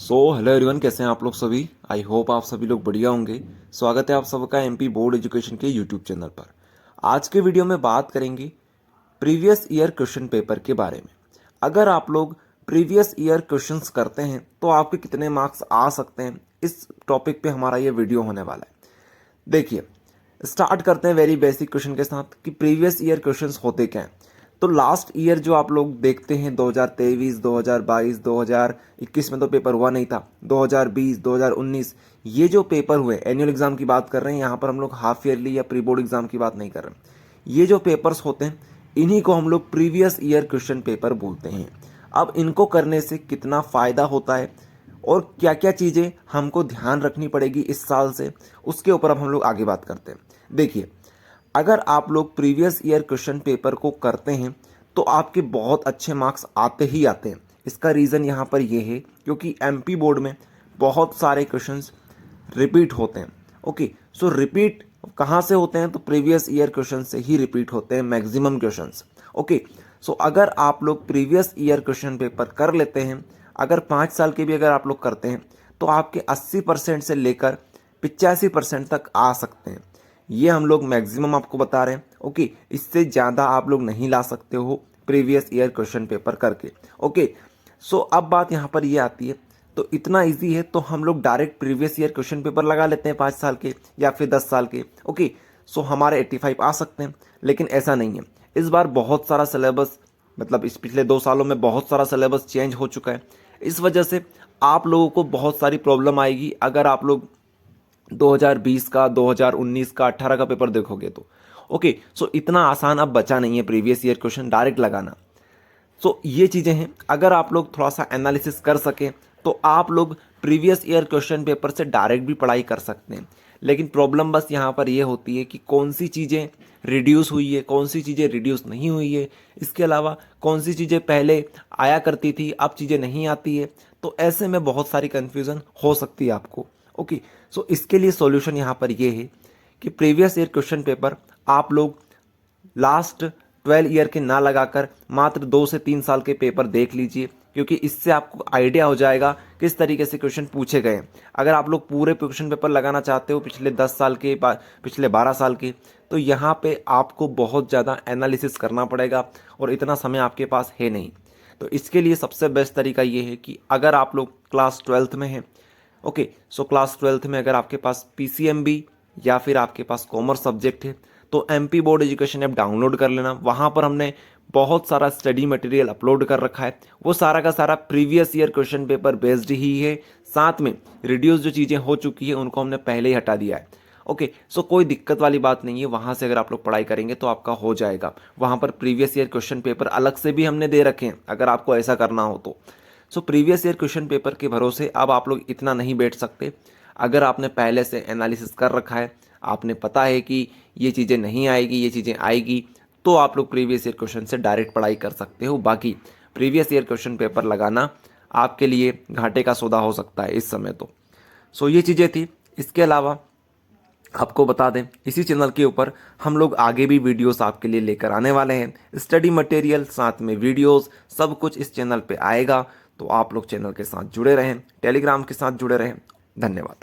Hello everyone, कैसे हैं आप लोग सभी। आई होप आप सभी लोग बढ़िया होंगे। स्वागत है आप सबका एमपी बोर्ड एजुकेशन के यूट्यूब चैनल पर। आज के वीडियो में बात करेंगे प्रीवियस ईयर क्वेश्चन पेपर के बारे में। अगर आप लोग प्रीवियस ईयर क्वेश्चंस करते हैं तो आपके कितने मार्क्स आ सकते हैं, इस टॉपिक पे हमारा ये वीडियो होने वाला है। देखिए, स्टार्ट करते हैं वेरी बेसिक क्वेश्चन के साथ कि प्रीवियस ईयर क्वेश्चंस होते क्या हैं। तो लास्ट ईयर जो आप लोग देखते हैं 2023, 2022, 2021 में तो पेपर हुआ नहीं था, 2020, 2019 ये जो पेपर हुए एनुअल एग्जाम की बात कर रहे हैं। यहाँ पर हम लोग हाफ ईयरली या प्री बोर्ड एग्जाम की बात नहीं कर रहे। ये जो पेपर्स होते हैं इन्हीं को हम लोग प्रीवियस ईयर क्वेश्चन पेपर बोलते हैं। अब इनको करने से कितना फ़ायदा होता है और क्या क्या चीज़ें हमको ध्यान रखनी पड़ेगी इस साल से, उसके ऊपर अब हम लोग आगे बात करते हैं। देखिए, अगर आप लोग प्रीवियस ईयर क्वेश्चन पेपर को करते हैं तो आपके बहुत अच्छे मार्क्स आते ही आते हैं। इसका रीज़न यहाँ पर ये है क्योंकि एमपी बोर्ड में बहुत सारे क्वेश्चंस रिपीट होते हैं। ओके, सो रिपीट कहाँ से होते हैं? तो प्रीवियस ईयर क्वेश्चन से ही रिपीट होते हैं मैक्सिमम क्वेश्चंस। ओके, सो अगर आप लोग प्रीवियस ईयर क्वेश्चन पेपर कर लेते हैं, अगर 5 साल के भी अगर आप लोग करते हैं तो आपके 80% से लेकर 85% तक आ सकते हैं। ये हम लोग मैक्सिमम आपको बता रहे हैं। ओके, इससे ज़्यादा आप लोग नहीं ला सकते हो प्रीवियस ईयर क्वेश्चन पेपर करके। ओके, सो अब बात यहाँ पर ये आती है, तो इतना इजी है तो हम लोग direct previous year question paper लगा लेते हैं 5 साल के या फिर 10 साल के। ओके, सो हमारे 85 आ सकते हैं, लेकिन ऐसा नहीं है। इस बार बहुत सारा सिलेबस, मतलब इस पिछले 2 सालों में बहुत सारा सिलेबस चेंज हो चुका है। इस वजह से आप लोगों को बहुत सारी प्रॉब्लम आएगी अगर आप लोग 2020 का, 2019 का, 18 का पेपर देखोगे तो। ओके, सो इतना आसान अब बचा नहीं है प्रीवियस ईयर क्वेश्चन डायरेक्ट लगाना। सो ये चीज़ें हैं, अगर आप लोग थोड़ा सा एनालिसिस कर सकें तो आप लोग प्रीवियस ईयर क्वेश्चन पेपर से डायरेक्ट भी पढ़ाई कर सकते हैं। लेकिन प्रॉब्लम बस यहाँ पर ये होती है कि कौन सी चीज़ें रिड्यूस हुई है, कौन सी चीज़ें रिड्यूस नहीं हुई है, इसके अलावा कौन सी चीज़ें पहले आया करती थी अब चीज़ें नहीं आती है। तो ऐसे में बहुत सारी कन्फ्यूज़न हो सकती है आपको। ओके, सो इसके लिए सॉल्यूशन यहाँ पर ये है कि प्रीवियस ईयर क्वेश्चन पेपर आप लोग लास्ट 12 ईयर के ना लगाकर मात्र 2 से 3 साल के पेपर देख लीजिए, क्योंकि इससे आपको आइडिया हो जाएगा किस तरीके से क्वेश्चन पूछे गए हैं। अगर आप लोग पूरे क्वेश्चन पेपर लगाना चाहते हो पिछले 10 साल के, पिछले 12 साल के, तो यहाँ पे आपको बहुत ज़्यादा एनालिसिस करना पड़ेगा और इतना समय आपके पास है नहीं। तो इसके लिए सबसे बेस्ट तरीका ये है कि अगर आप लोग क्लास 12th में हैं, ओके, सो क्लास 12th में अगर आपके पास पीसीएमबी या फिर आपके पास कॉमर्स सब्जेक्ट है तो MP board education app download कर लेना। वहाँ पर हमने बहुत सारा स्टडी मटेरियल अपलोड कर रखा है। वो सारा का सारा previous year question paper based ही है। साथ में रिड्यूस जो चीज़ें हो चुकी है उनको हमने पहले ही हटा दिया है। ओके, सो कोई दिक्कत वाली बात नहीं है। वहाँ से अगर आप लोग पढ़ाई करेंगे तो आपका हो जाएगा। वहाँ पर प्रीवियस ईयर क्वेश्चन पेपर अलग से भी हमने दे रखे हैं अगर आपको ऐसा करना हो तो। So previous year question paper के भरोसे अब आप लोग इतना नहीं बैठ सकते। अगर आपने पहले से एनालिसिस कर रखा है, आपने पता है कि ये चीज़ें नहीं आएगी, ये चीज़ें आएगी, तो आप लोग प्रीवियस ईयर क्वेश्चन से डायरेक्ट पढ़ाई कर सकते हो। बाकी प्रीवियस ईयर क्वेश्चन पेपर लगाना आपके लिए घाटे का सौदा हो सकता है इस समय तो। सो ये चीज़ें थी। इसके अलावा आपको बता दें, इसी चैनल के ऊपर हम लोग आगे भी वीडियोस आपके लिए लेकर आने वाले हैं। स्टडी मटेरियल साथ में वीडियोस सब कुछ इस चैनल पे आएगा। तो आप लोग चैनल के साथ जुड़े रहें, टेलीग्राम के साथ जुड़े रहें। धन्यवाद।